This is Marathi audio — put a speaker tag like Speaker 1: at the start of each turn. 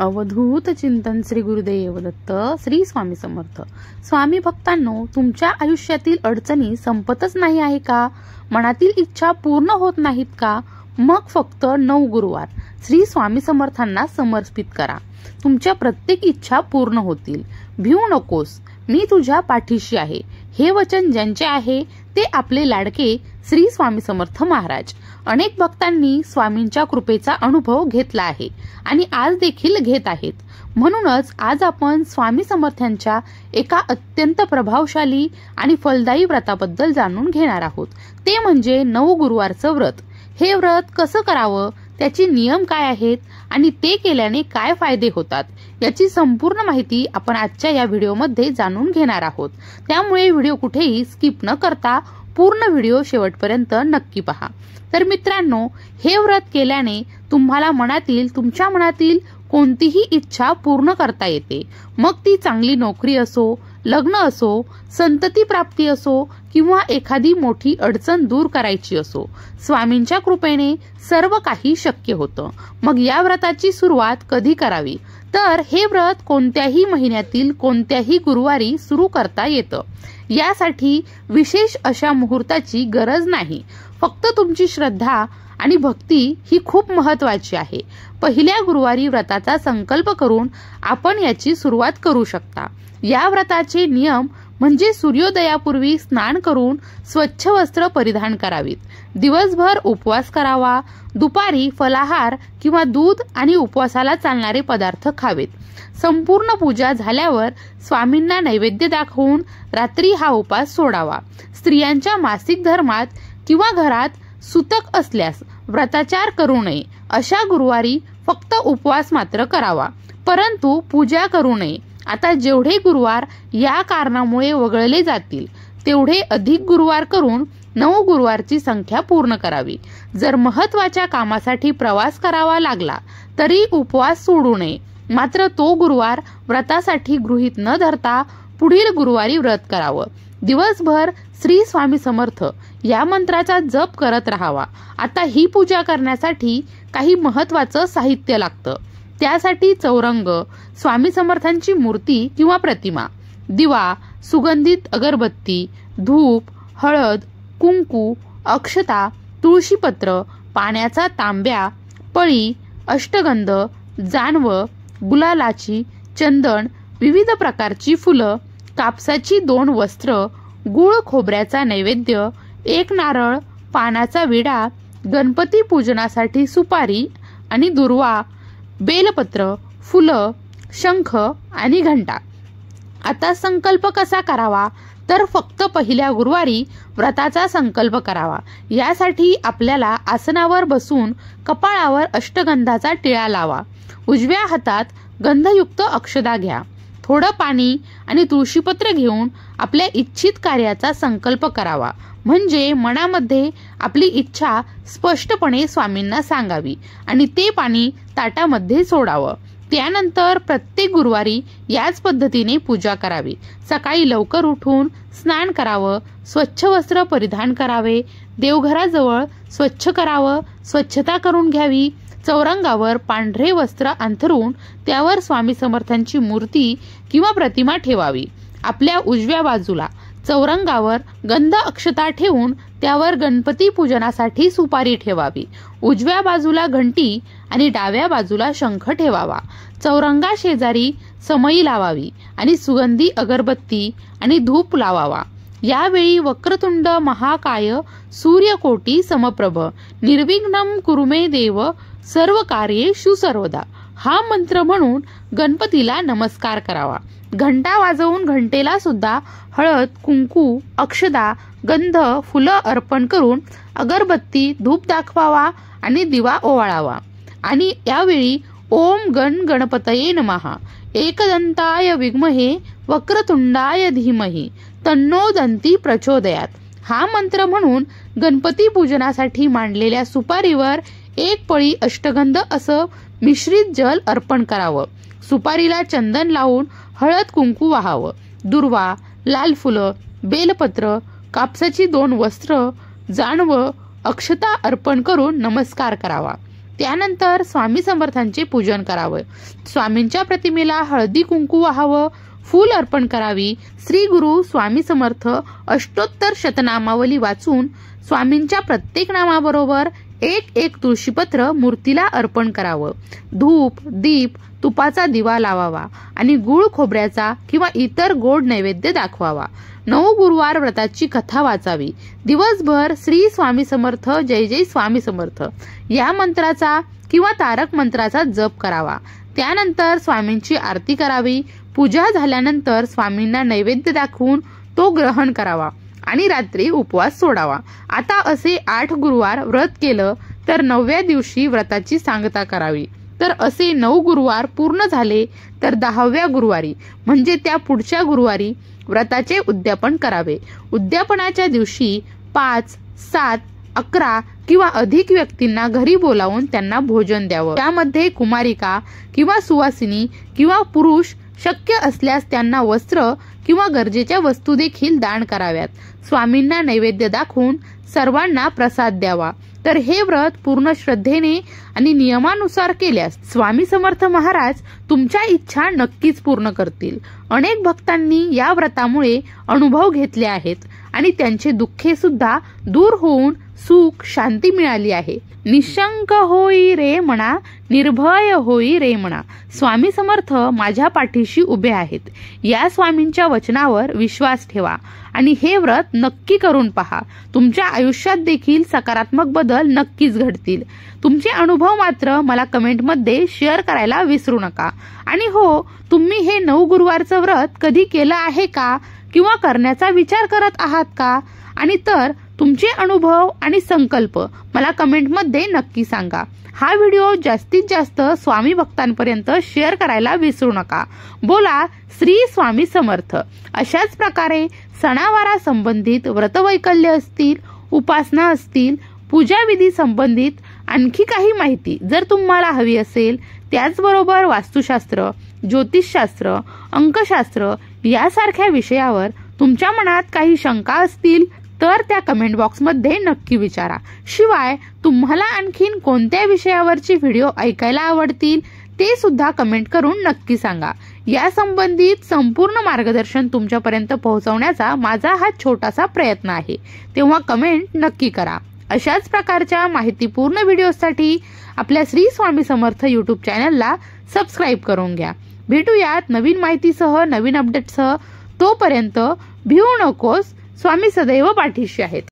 Speaker 1: अवधूत चिंतन श्री गुरुदेव दत्त श्री स्वामी समर्थ। स्वामी भक्तांनो, तुमच्या आयुष्यातील अडचणी संपतच नाही आहे का? मनातील इच्छा पूर्ण होत नाहीत का? मग फक्त 9 गुरुवार श्री स्वामी समर्थांना समर्पित करा, तुमच्या प्रत्येक इच्छा पूर्ण होतील। भिवू नकोस, मी तुझ्या पाठीशी आहे, हे वचन ज्यांचे आहे ते आपले लाडके श्री स्वामी समर्थ महाराज। अनेक भक्तांनी स्वामींच्या कृपेचा अनुभव घेतला आहे आणि आज देखील घेत आहेत। म्हणूनच आज आपण स्वामी समर्थांच्या एका अत्यंत प्रभावशाली आणि फलदायी व्रताबद्दल जाणून घेणार आहोत। ते म्हणजे 9 गुरुवारचं व्रत। हे व्रत कसं करावं, त्याचे नियम काय आहेत आणि ते केल्याने काय फायदे होतात, याची संपूर्ण माहिती आपण आजच्या या व्हिडिओमध्ये जाणून घेणार आहोत। त्यामुळे व्हिडिओ कुठेही स्किप न करता पूर्ण व्हिडिओ शेवटपर्यंत नक्की पहा। तर मित्रांनो, हे व्रत केल्याने तुम्हाला तुमच्या मनातील कोणतीही इच्छा पूर्ण करता येते। मग ती चांगली नोकरी असो, लग्न असो, संतती प्राप्ती असो किंवा एखादी मोठी अडचण दूर करायची असो, स्वामींच्या कृपेने सर्व काही शक्य होतं। मग या व्रताची सुरुवात कधी करावी? तर हे व्रत कोणत्याही महिन्यातील कोणत्याही गुरुवारी सुरू करता येतं। यासाठी विशेष अशा मुहूर्ताची गरज नाही, फक्त तुमची श्रद्धा आणि भक्ती ही खूप महत्वाची आहे। पहिल्या गुरुवारी व्रताचा संकल्प करून आपण याची सुरुवात करू शकता। या व्रताचे नियम म्हणजे सूर्योदयापूर्वी स्नान करून स्वच्छ वस्त्र परिधान करावीत, दिवसभर उपवास करावा, दुपारी फलाहार किंवा दूध आणि उपवासाला चालणारे पदार्थ खावेत। संपूर्ण पूजा झाल्यावर स्वामींना नैवेद्य दाखवून रात्री हा उपास सोडावा। स्त्रियांच्या मासिक धर्मात किंवा घरात सुतक असल्यास व्रताचार करू नये। अशा गुरुवारी फक्त उपवास मात्र करावा, परंतु पूजा करू नये। आता जेवढे गुरुवार या कारणामुळे वगळले जातील तेवढे अधिक गुरुवार करून 9 गुरुवारची संख्या पूर्ण करावी। जर महत्वाच्या कामासाठी प्रवास करावा लागला तरी उपवास सोडू नये, मात्र तो गुरुवार व्रतासाठी गृहीत न धरता पुढील गुरुवारी व्रत करावं। दिवसभर श्री स्वामी समर्थ या मंत्राचा जप करत राहावा। आता ही पूजा करण्यासाठी काही महत्वाचं साहित्य लागतं। त्यासाठी चौरंग, स्वामी समर्थांची मूर्ती किंवा प्रतिमा, दिवा, सुगंधित अगरबत्ती, धूप, हळद, कुंकू, अक्षता, तुळशीपत्र, पाण्याचा तांब्या, पळी, अष्टगंध, जानवं, गुलालाची, चंदन, विविध प्रकारची फुलं, कापसाची 2 वस्त्र, गुळ खोबऱ्याचा नैवेद्य, 1 नारळ, पानाचा विडा, गणपती पूजनासाठी सुपारी आणि दुर्वा, बेलपत्र, फुलं, शंख आणि घंटा। आता संकल्प कसा करावा? तर फक्त पहिल्या गुरुवारी व्रताचा संकल्प करावा। यासाठी आपल्याला आसनावर बसून कपाळावर अष्टगंधाचा टिळा लावा, उजव्या हातात गंधयुक्त अक्षता घ्या, थोडं पाणी आणि तुळशीपत्र घेऊन आपल्या इच्छित कार्याचा संकल्प करावा। म्हणजे मनामध्ये आपली इच्छा स्पष्टपणे स्वामींना सांगावी आणि ते पाणी ताटामध्ये सोडावं। त्यानंतर प्रत्येक गुरुवारी याच पद्धतीने पूजा करावी। सकाळी लवकर उठून स्नान करावं, स्वच्छ वस्त्र परिधान करावे, देवघराजवळ स्वच्छ करावं, स्वच्छता करून घ्यावी। चौरंगावर पांढरे वस्त्र अंथरून त्यावर स्वामी समर्थांची मूर्ती किंवा प्रतिमा ठेवावी। आपल्या उजव्या बाजूला चौरंगावर गंध अक्षता ठेवून त्यावर गणपती पूजनासाठी सुपारी ठेवावी। उजव्या बाजूला घंटी आणि डाव्या बाजूला शंख ठेवावा। चौरंगा शेजारी समई लावावी आणि सुगंधी अगरबत्ती आणि धूप लावावा। यावेळी वक्रतुंड महाकाय सूर्यकोटी समप्रभ निर्विघ्नं कुरु मे देव सर्व कार्येषु सर्वदा हा मंत्र म्हणून गणपतीला नमस्कार करावा। घंटा वाजवून घंटेला सुद्धा हळद, कुंकू, अक्षदा, गंध, फुलं अर्पण करून अगरबत्ती, धूप दाखवावा आणि दिवा ओवाळावा। आणि यावेळी ओम गण गणपतये नमः, एकदंताय विद्महे वक्रतुंडाय धीमहि तन्नो दंती प्रचोदयात हा मंत्र म्हणून गणपती पूजनासाठी मांडलेल्या सुपारीवर 1 पळी अष्टगंध असं मिश्रित जल अर्पण करावं। सुपारीला चंदन लावून हळद कुंकू वाहावं। दुर्वा, लाल फुलं, बेलपत्र, कापसाची 2 वस्त्र, जानवं, अक्षता अर्पण करून नमस्कार करावा। त्यानंतर स्वामी समर्थांचे पूजन करावं. स्वामींच्या प्रतिमेला हळदी कुंकू वाहावं, फूल अर्पण करावी. श्री गुरु स्वामी समर्थ अष्टोत्तर शतनामावली वाचून स्वामींच्या प्रत्येक नामाबरोबर एक तुळशीपत्र मूर्तीला अर्पण करावं. धूप, दीप, तुपाचा दिवा लावावा आणि गुळ खोबऱ्याचा किंवा इतर गोड नैवेद्य दाखवावा. 9 गुरुवार व्रताची कथा वाचावी. दिवसभर श्री स्वामी समर्थ, जय जय स्वामी समर्थ या मंत्राचा किंवा तारक मंत्राचा जप करावा. त्यानंतर स्वामींची आरती करावी. पूजा झाल्यानंतर स्वामींना नैवेद्य दाखवून तो ग्रहण करावा आणि रात्री उपवास सोडावा. आता असे 8 गुरुवार व्रत केलं तर 9व्या दिवशी व्रताची सांगता करावी. तर असे 9 गुरुवार पूर्ण झाले तर 10व्या गुरुवारी म्हणजे त्या पुढच्या गुरुवारी व्रताचे उद्यापन करावे. उद्यापनाच्या दिवशी 5, 7, 11 किंवा अधिक व्यक्तींना घरी बोलावून त्यांना भोजन द्यावं. त्यामध्ये कुमारिका किंवा सुवासिनी किंवा पुरुष शक्य असल्यास त्यांना वस्त्र किंवा गरजेच्या वस्तू देखील दान कराव्यात. स्वामींना नैवेद्य दाखवून सर्वांना प्रसाद द्यावा. तर हे व्रत पूर्ण श्रद्धेने आणि नियमानुसार केल्यास स्वामी समर्थ महाराज तुमच्या इच्छा नक्कीच पूर्ण करतील. अनेक भक्तांनी या व्रतामुळे अनुभव घेतले आहेत आणि त्यांचे दुःखे सुद्धा दूर होऊन सुख शांती मिळाली आहे. निशंक होई रे म्हणा, निर्भय होई रे म्हणा. स्वामी समर्थ माझ्या पाठीशी उभे आहेत. या स्वामींच्या वचनावर विश्वास ठेवा आणि हे व्रत नक्की करून पहा. तुमच्या आयुष्यात देखील सकारात्मक बदल नक्कीच घडतील. तुमचे अनुभव मात्र मला कमेंटमध्ये शेअर करायला विसरू नका. आणि हो, तुम्ही हे 9 गुरुवारचं व्रत कधी केलं आहे का किंवा करण्याचा विचार करत आहात का? आणि तर तुमचे अनुभव आणि संकल्प मला कमेंटमध्ये नक्की सांगा. हा व्हिडिओ जास्तीत जास्त स्वामी भक्तांपर्यंत शेअर करायला विसरू नका. बोला श्री स्वामी समर्थ. अशाच प्रकारे सणावारा संबंधित व्रतवैकल्य असतील, उपासना असतील, पूजाविधी संबंधित आणखी काही माहिती जर तुम्हाला हवी असेल, त्याचबरोबर वास्तुशास्त्र, ज्योतिषशास्त्र, अंकशास्त्र यासारख्या विषयावर तुमच्या मनात काही शंका असतील तर त्या कमेंट बॉक्समध्ये नक्की विचारा. शिवाय तुम्हाला आणखीन कोणत्या विषयावरचे व्हिडिओ ऐकायला आवडतील ते सुद्धा कमेंट करून नक्की सांगा. या संबंधित संपूर्ण मार्गदर्शन तुमच्यापर्यंत पोहोचवण्याचा माझा हा छोटासा प्रयत्न आहे. तेव्हा कमेंट नक्की करा. अशाच प्रकारच्या माहितीपूर्ण व्हिडिओसाठी आपल्या श्री स्वामी समर्थ यूट्यूब चॅनलला सबस्क्राईब करून घ्या. भेटूयात नवीन माहितीसह, नवीन अपडेटसह. तोपर्यंत भिवू नकोस, स्वामी सदैव पाठीशी आहेत.